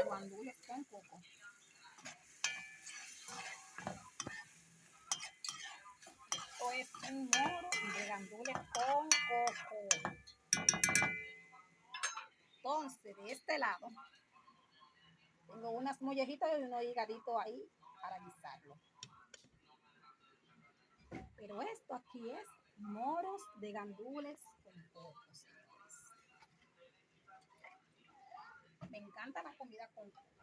gandules con coco. Esto es un moro de gandules con coco. Entonces, de este lado, tengo unas mollejitas y unos higaditos ahí para guisarlo. Pero esto aquí es moros de gandules con coco, señores. Me encanta la comida con coco.